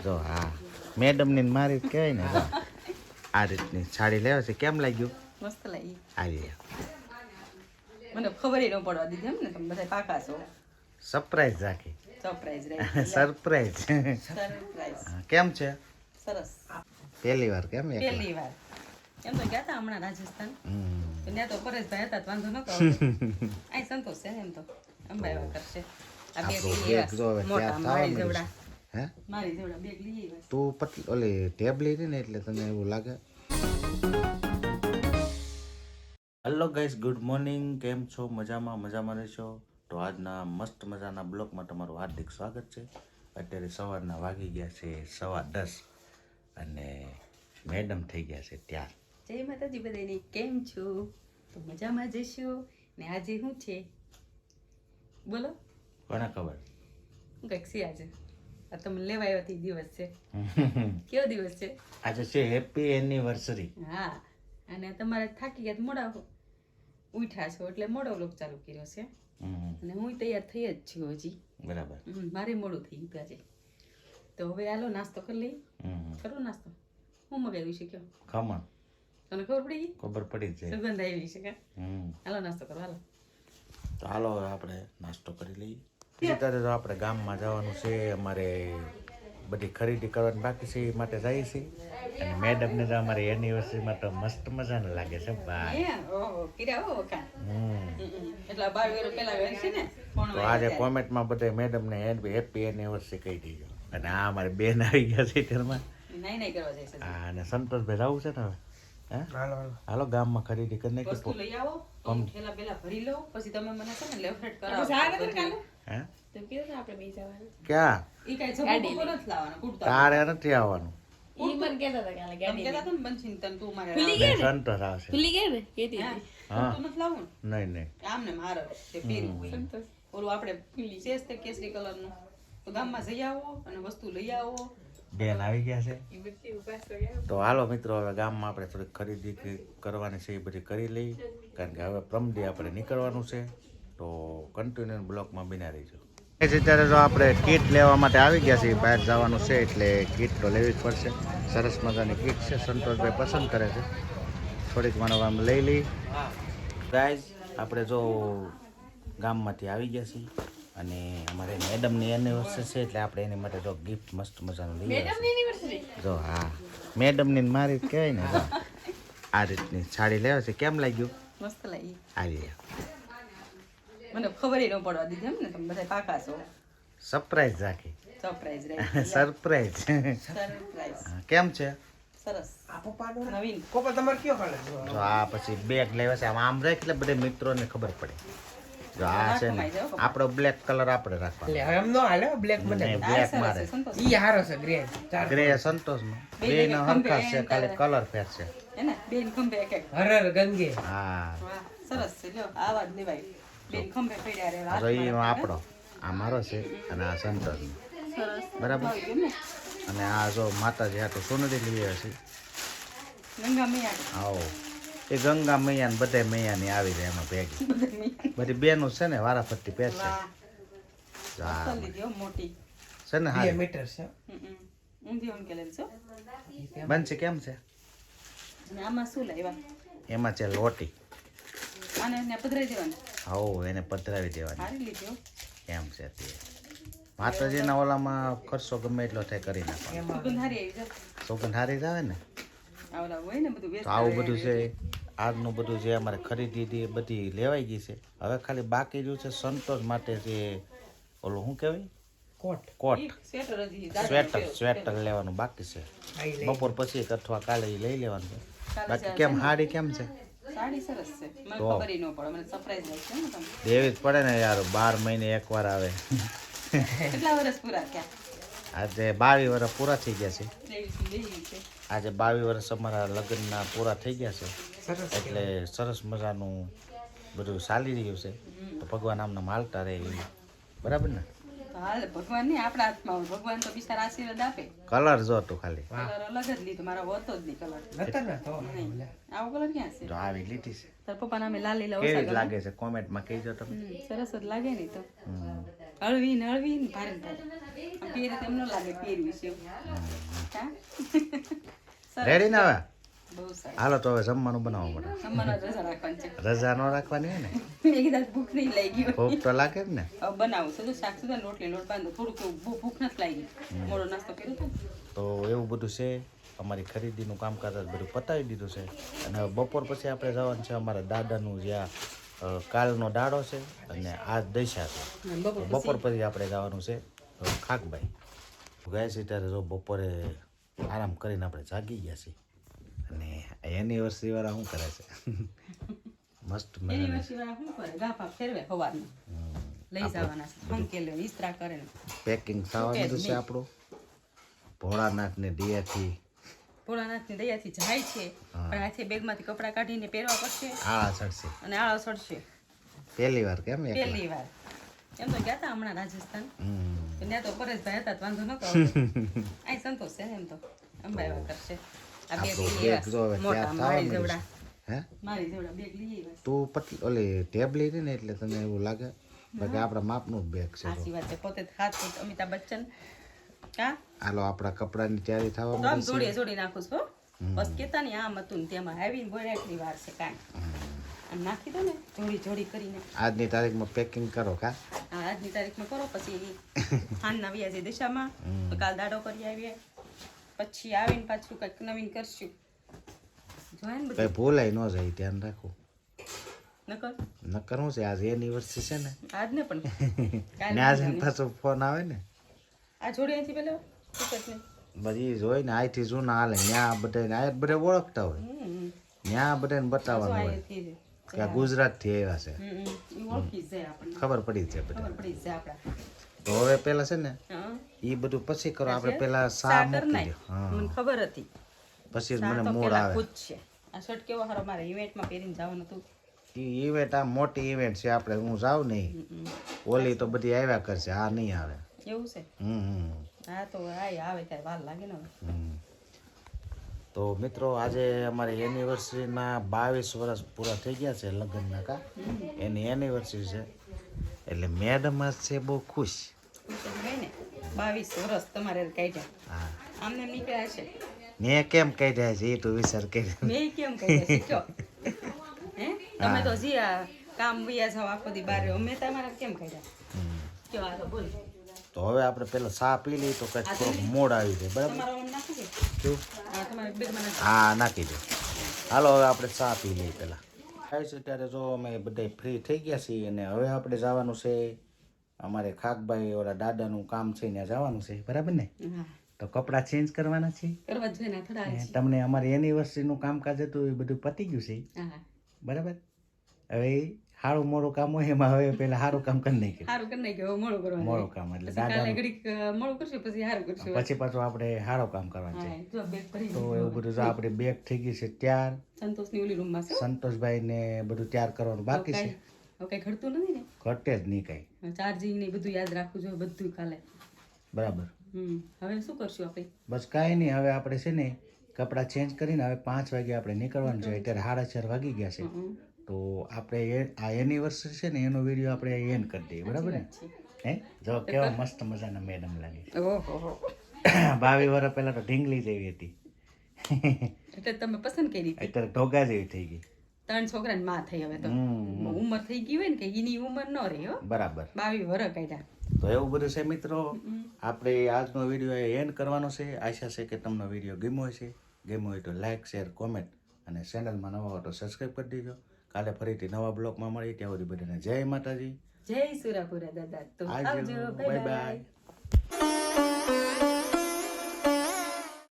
જો હા મેડમ ને મારી કહેવાય ને જો આ રીતની સાડી લેવા છે. કેમ લાગ્યું? મસ્ત લાગી. આવી મને ખબર ન પડવા દીધી એમ ને તમે બધા પાકા છો. સરપ્રાઈઝ રાખી. સરપ્રાઈઝ રહી. સરપ્રાઈઝ. સરપ્રાઈઝ. કેમ છે? સરસ. પહેલી વાર કેમ? પહેલી વાર. એમ તો ગયા હતા હમણાં રાજસ્થાન. ત્યાં તો પરેશભાઈ હતા તો વાંધો નતો. આ સંતોષ છે ને એમ તો અંબાઈ કરશે. આ બેગ લઈ મોટા મારી જેવડા. હે મારી જેવડા બેગ લઈ આવ્યા. તું પતલી ઓલી ટેબ લીધી ને એટલે તને એવું લાગે. Hello guys, good morning. કેમ છો? મજામાં રહેશો? તો આજના મસ્ત મજાના બ્લોગમાં તમારું હાર્દિક સ્વાગત છે. અત્યારે સવારના વાગી ગયા છે 10:15 અને મેડમ થઈ ગયા છે ત્યાર. જય માતાજી બધાને. કેમ છો? તો મજામાં જશો ને આજે શું છે બોલો? કોને ખબર? હું કંઈક છે આજે. આ તમે લેવા આવ્યો તે દિવસ છે. કેવો દિવસ છે? આજે છે હેપી એનિવર્સરી. હા, અને તમારે થાકી ગયા મોડા ઉઠ્યા છો એટલે મોડો વ્લોગ ચાલુ કર્યો છે. અને હું તૈયાર થઈ જ છું હજી. બરાબર. મારે મોડું થઈ ગયું આજે. તો હવે હાલો નાસ્તો કરી લઈ. કરો નાસ્તો. હું મગાવ્યું છે કયો? ખમણ. તને ખબર પડી ગઈ? ખબર પડી જ જાય. સુગંધ આવી છે કે? હાલો નાસ્તો કરો હાલો. તો હાલો આપણે નાસ્તો કરી લઈએ. અત્યારે તો આપણે ગામમાં જવાનું છે. અમારે બધી ખરીદી કરવાની બાકી છે, એ માટે જઈએ છીએ. અને મેડમને તો અમારી એનિવર્સરીમાં તો મસ્ત મજાને લાગે છે ભાઈ. ઓહો કિરા હો કા. એટલા 12 વર્ષ પહેલા ગઈ છે ને. તો આજે કોમેન્ટમાં બધા મેડમને હેપી એનિવર્સરી કહી દીજો. અને આ અમારી બેન આવી ગયા છે ઘરમાં. નહીં કરવા જઈશ. હા, અને સંતોષભાઈ જવું છે ને હવે. હે હાલો ગામમાં ખરીદી કરીને વસ્તુ લઈ આવો. થેલા બેલા ભરી લો પછી તમે મને છે ને લેફ્ટ કરાવો. હે તો કેવું આપણે બે જવાનું? ક્યાં? ઈ કાઈ જબો નથી લાવવાનો કુડતા. તારે નથી આવવાનું. ઈ મન કહેતા હતા કાલે ગાડી. કેતા હતા ને બંચિન તન તું મારે. સંતોષ આવશે. ભૂલી ગયા ને કેતી હતી. હા. તું નથી લાવવાનું? નહીં. આમને મારો તે પહેર્યું હોય. સંતોષ. ઓલું આપણે શેષ તે કેસરી કલરનું. તો ગામમાં જઈ આવો અને વસ્તુ લઈ આવો. બેન આવી ગયા છે. તો હાલો મિત્રો, હવે ગામમાં આપણે થોડીક ખરીદી કરવાની છે, એ બધી કરી લઈ. કારણ કે હવે પ્રમદી આપણે નીકળવાનું છે. તો કન્ટિન્યુ બ્લોકમાં બિના રહીજો. અત્યારે તો આપણે કીટ લેવા માટે આવી ગયા છીએ. બહાર જવાનું છે એટલે કીટ તો લેવી જ પડશે. સરસ મજાની કીટ છે, સંતોષભાઈ પસંદ કરે છે. થોડીક માનવામાં લઈ લઈ. ગાઈઝ આપણે જો ગામમાંથી આવી ગયા છીએ અને અમારે મેડમની એનિવર્સરી છે એટલે આપણે એની માટે જો ગિફ્ટ મસ્ત મજાનું લઈ આવ્યા. જો હા મેડમની મારી કહેવાય ને જો આ રીતની સાડી લેવા છે. કેમ લાગ્યું? મસ્ત લાગી. આવી મને ખબર ન પડવા દીધી એમ ને તમે બધા પાકા છો. સરપ્રાઈઝ રાખી. સરપ્રાઈઝ રહી. સરપ્રાઈઝ. સરપ્રાઈઝ. કેમ છે? સરસ. નવીન કોપા તમારે કયો કલર? જો આ પછી બેગ લેવા છે. આમ રાખ એટલે બધા મિત્રોને ખબર પડે. જો આ છે ને આપણો બ્લેક કલર આપણે રાખવાનો. લે એમ નો હાલે બ્લેક મને. બ્લેક મારે. ઈ હારો છે ગ્રે. ગ્રે સંતોષનો. બેનો હરખા છે, ખાલી કલર ફેર છે. હે ને બેન ખંભે એક એક. હરર ગંગે. હા. વાહ સરસ છે. લ્યો આવા જ લેવાય. બેન ખંભે પડ્યા રે. આ ઈનો આપણો. આ મારો છે અને આ સંતોષનો. સરસ. બરાબર. અને આ જો માતાજી આ તો સોનરી લઈ આવ્યા છે. ગંગા મૈયા. આવો એ ગંગા મૈયા ને બધા મૈયાની આવી જાય એમાં ભેગી. બધી બેનો છે ને વારાફરતી પહેરશે. વાહ લીધી હો મોટી છે ને 2 મીટર છે. ઊંધી ઓન કેલેન છો. બનશે કેમ છે? અને આમાં શું લાવ્યા? એમાં છે લોટી. આને ને પધરાઈ દેવાનું. આવો એને પધરાવી દેવાની. સારી લીધી હો. એમ છે તે માતાજીના ઓલામાં ખર્ચો ગમે એટલો થાય કરી નાખવાનો. સુગંધ હારી આવી જાય. સોગંદ હારી જ આવે ને. આવલા હોય ને બધું તો આવું બધું છે. આજનું બધું જે અમારે ખરીદી હતી એ બધી લેવાઈ ગઈ છે. હવે ખાલી બાકી રહ્યું છે સંતોષ માટે જે ઓલું શું કહેવાય કોટ સ્વેટર હજી સ્વેટર લેવાનું બાકી છે. આઈ લે. બપોર પછી અથવા કાલે ઈ લઈ લેવાનું છે. બાકી કેમ હાડી કેમ છે? સાડી સરસ છે. મને ખબર ન પડે. મને સરપ્રાઈઝ લાગશે ને તમે. દેવી જ પડે ને યાર. 12 મહિને એકવાર આવે. કેટલા વર્ષ પૂરા થયા? આજે 22 વર્ષ પૂરા થઈ ગયા છે. લેવી છે. આજે 22 વર્ષ અમારા લગ્નના પૂરા થઈ ગયા છે. સરસ. એટલે સરસ મજાનું બધું ચાલી રહ્યું છે. તો ભગવાન આમને માલતા રહે એવી. બરાબર ને? હાલ ભગવાન નહીં આપણા હાથમાં હોય. ભગવાન તો બિચારા આશીર્વાદ આપે. કલર જો તું ખાલી કલર અલગ જ લીધો, મારો હોતો જ નહીં કલર. નતર ના તો નહીં. આવો કલર ક્યાં છે? જો આવી લીધી છે તાર પપ્પા નામે લાલ લીલા કેવી ઓછા જ ગમે. લાગે છે કોમેન્ટમાં કહેજો તમે સરસ જ લાગે ને તો. હમ. હળવી ને ભારે ને ભારે. આમ પહેરે તો એમ ન લાગે પહેરવી છે એવું. હા? સરસ. રેડી ને હવે બહુ સરસ. હાલો તો હવે જમવાનું બનાવવું પડે જમવાનો રજા રાખવાની છે. રજા ન રાખવાની હોય ને મેં કીધું ભૂખ નહીં લાગી હોય. ભૂખ તો લાગે જ ને હવે બનાવું છું. શાક સુધા રોટલી લોટ બાંધો. થોડુંક એવું ભૂખ નથી લાગી. મોડો નાસ્તો કર્યો હતો ને. તો એવું બધું છે અમારી ખરીદીનું કામકાજ જ બધું પતાવી દીધું છે અને હવે બપોર પછી આપણે જવાનું છે અમારા દાદાનું જ્યાં કાલનો દાડો છે અને આજ દશા છે બપોર પછી આપણે જવાનું છે ખાકભાઈ ગયા છે ત્યારે જો બપોરે આરામ કરીને આપણે જાગી ગયા છીએ અને એનિવર્સરી વાળા શું કરે છે મસ્ત એની વચ્ચે વાળા શું કરે? ગાફા ફેરવે સવારમાં. લઈ જવાના છે. ફંકેલે ઈસ્ત્રા કરે ને. પેકિંગ થવાનું છે આપણું ભોળાનાથ ને દિયાથી ભોળાનાથની દયાથી જાય છે, પણ આથી બેગમાંથી કપડાં કાઢીને પહેરવા પડશે આળા ચડશે અને આળો ચડશે પહેલી વાર કેમ એકલા? પહેલી વાર. એમ તો ગયા હતા હમણાં રાજસ્થાન. હમ. ત્યાં તો પરેશભાઈ હતા તો વાંધો નતો આવતો. અહીં સંતોષ છે ને એમ તો અંબાઈ કરશે. આ બેગ આપણું લઈ બેગ જો હવે આવ્યા. મોટા ત્યાં મારી થવાનું જેવડા. હે મારી જેવડા બેગ લઈ આવ્યા. તું પતલી ઓલી ટેબ લીધી ને એટલે તને એવું લાગે બાકી આપણા માપનું જ બેગ છે સાચી વાત છે. પોતે હાથ અમિતાભ બચ્ચન. કા હાલો આપણા કપડાની તૈયારી થવા તો આમ માંડી જોડી નાખું છું. બસ કેતા ને આમ હતું ને તેમાં આવીને બોલ્યા એટલી વાર છે કાંઈ. આમ નાખી દો ને જોડી કરીને. આજની તારીખમાં પેકિંગ કરો કા હા, આજની તારીખમાં કરો પછી હાનના વ્યા છે દિશામાં તો કાલ દાડો કરી આવીએ પછી આવીને પાછું કંઈક નવીન કરશું. જોયે ને કઈ બધું ભૂલાય ન જાય ધ્યાન રાખવું નકર નકર શું છે આજે એનિવર્સરી છે ને આજ ને પણ કાલ ને આજે પાછો ફોન આવે ને આ જોડી અહીંથી પેલો ટિકિટ ને બધી જોઈ ને આઈથી જૂના હાલે ત્યાં બધા ઓળખતા હોય ત્યાં બધાને બતાવવાનું હોય અહીંથી કે આ ગુજરાતથી આવ્યા છે ઈ ઓળખી જ જાય આપણને. ખબર પડી જ જાય ખબર બધા પડી જ જાય આપણા. તો હવે પેલા છે ને હા એ બધું પછી કરો આપણે પેલા સા કર મૂકી નાખ. દો હા મને ખબર હતી. પછી જ સા મને તો મૂડ પેલા આવે પૂછશે. આ શર્ટ કેવો હારો મારે ઇવેન્ટમાં પહેરીને જવાનું હતું. ઇવેન્ટ આ મોટી ઇવેન્ટ છે આપણે હું જાઉં નહીં ઓલી તો બધી આવ્યા કરશે આ નહીં આવે એવું છે. હમ હા તો આવે ત્યારે વાર લાગે ને હવે. હમ. તો મિત્રો આજે અમારી એનિવર્સરીના 22 વર્ષ પૂરા થઈ ગયા છે લગ્નના કા એની એનિવર્સરી છે એટલે મેડમ જ છે બહુ ખુશ પૂછે જ ગઈ ને 22 વર્ષ તમારે કાઢ્યા. હા આમને એમ નીકળ્યા છે. મેં કેમ કહી રહ્યા છે એ તો વિચાર કરી મેં કેમ કાઢ્યા છે કયો? હે તમે તો જી આ કામ વિયા જાવ આખો દી બાર અમે તમારા કેમ કાઢ્યા કયો? આ તો બોલ તો હવે આપણે પેલા ચા પી લઈએ તો કંઈક થોડોક મોડ આવી જાય બરાબર તમારો આમ નાખી દે. શું હા તમારે બેગમાં નાખી હા નાખી દે હાલો હવે આપણે ચા પી લઈએ પેલા થાય છે ત્યારે જો અમે બધા ફ્રી થઈ ગયા છીએ અને હવે આપણે જવાનું છે અમારે ખાકભાઈ ઓલા દાદાનું કામ છે ત્યાં જવાનું છે બરાબર ને દે. હા તો કપડાં ચેન્જ કરવાના છે કરવા જોઈએ ને થોડા અને તમને અમારી એનિવર્સરીનું કામકાજ હતું એ બધું પતી ગયું છે હા બરાબર હવે સારું મોડું કામ હોય એમાં હવે પેલા સારું કામ કરી નાખ્યું સારું કરી નાખ્યું. મોડું કરવાનું. મોડું કામ એટલે કાલે દાદાનું ઘડીક મોડું કરશું પછી સારું કરશું. પછી પાછું આપણે સારું કામ કરવાનું છે હા જો બેગ ભરી તો એવું બધું જો આપણે બેગ થઈ ગઈ છે ત્યાર સંતોષની ઓલી રૂમમાં છે. સંતોષભાઈ ને બધું તૈયાર કરવાનું બાકી છે હવે કઈ ઘડતું નથી ને. ઘટે જ નહીં કાંઈ ચાર્જિંગ ને બધું યાદ રાખવું જોઈએ બધું કાલે. બરાબર હવે શું કરશું આપણે? બસ કાંઈ નહીં હવે આપણે છે ને કપડાં ચેન્જ કરીને હવે 5 વાગે આપણે નીકળવાનું છે અત્યારે 4:30 વાગી ગયા છે તો આપણે આ એનિવર્સરી છે ને એનો વિડીયો આપણે એન્ડ કરી દઈએ બરાબર ને હે જો કેવા મસ્ત મજાના મેડમ લાગે ઓહો 22 વર્ષ પહેલા તો ઢીંગલી જેવી હતી એટલે તમે પસંદ કરી હતી. અત્યારે ઢોગા જેવી થઈ ગઈ 3 છોકરાની માં થઈ હવે તો. હમ ઉંમર થઈ ગઈ હોય ને કે એની ઉંમર ન રહી હો. બરાબર 22 વર્ષ કાઢ્યા. તો એવું બધું છે મિત્રો આપણે આજનો વિડીયો એન્ડ કરવાનો છે આશા છે કે તમને વિડીયો ગમ્યો હશે ગમ્યો હોય તો લાઈક શેર કોમેન્ટ અને ચેનલમાં નવા હો તો સબસ્ક્રાઈબ કરી દેજો કાલે ફરીથી નવા બ્લોગમાં મળીએ ત્યાં સુધી બધાને જય માતાજી જય સુરાપુરા દાદા. તો આવજો. Bye bye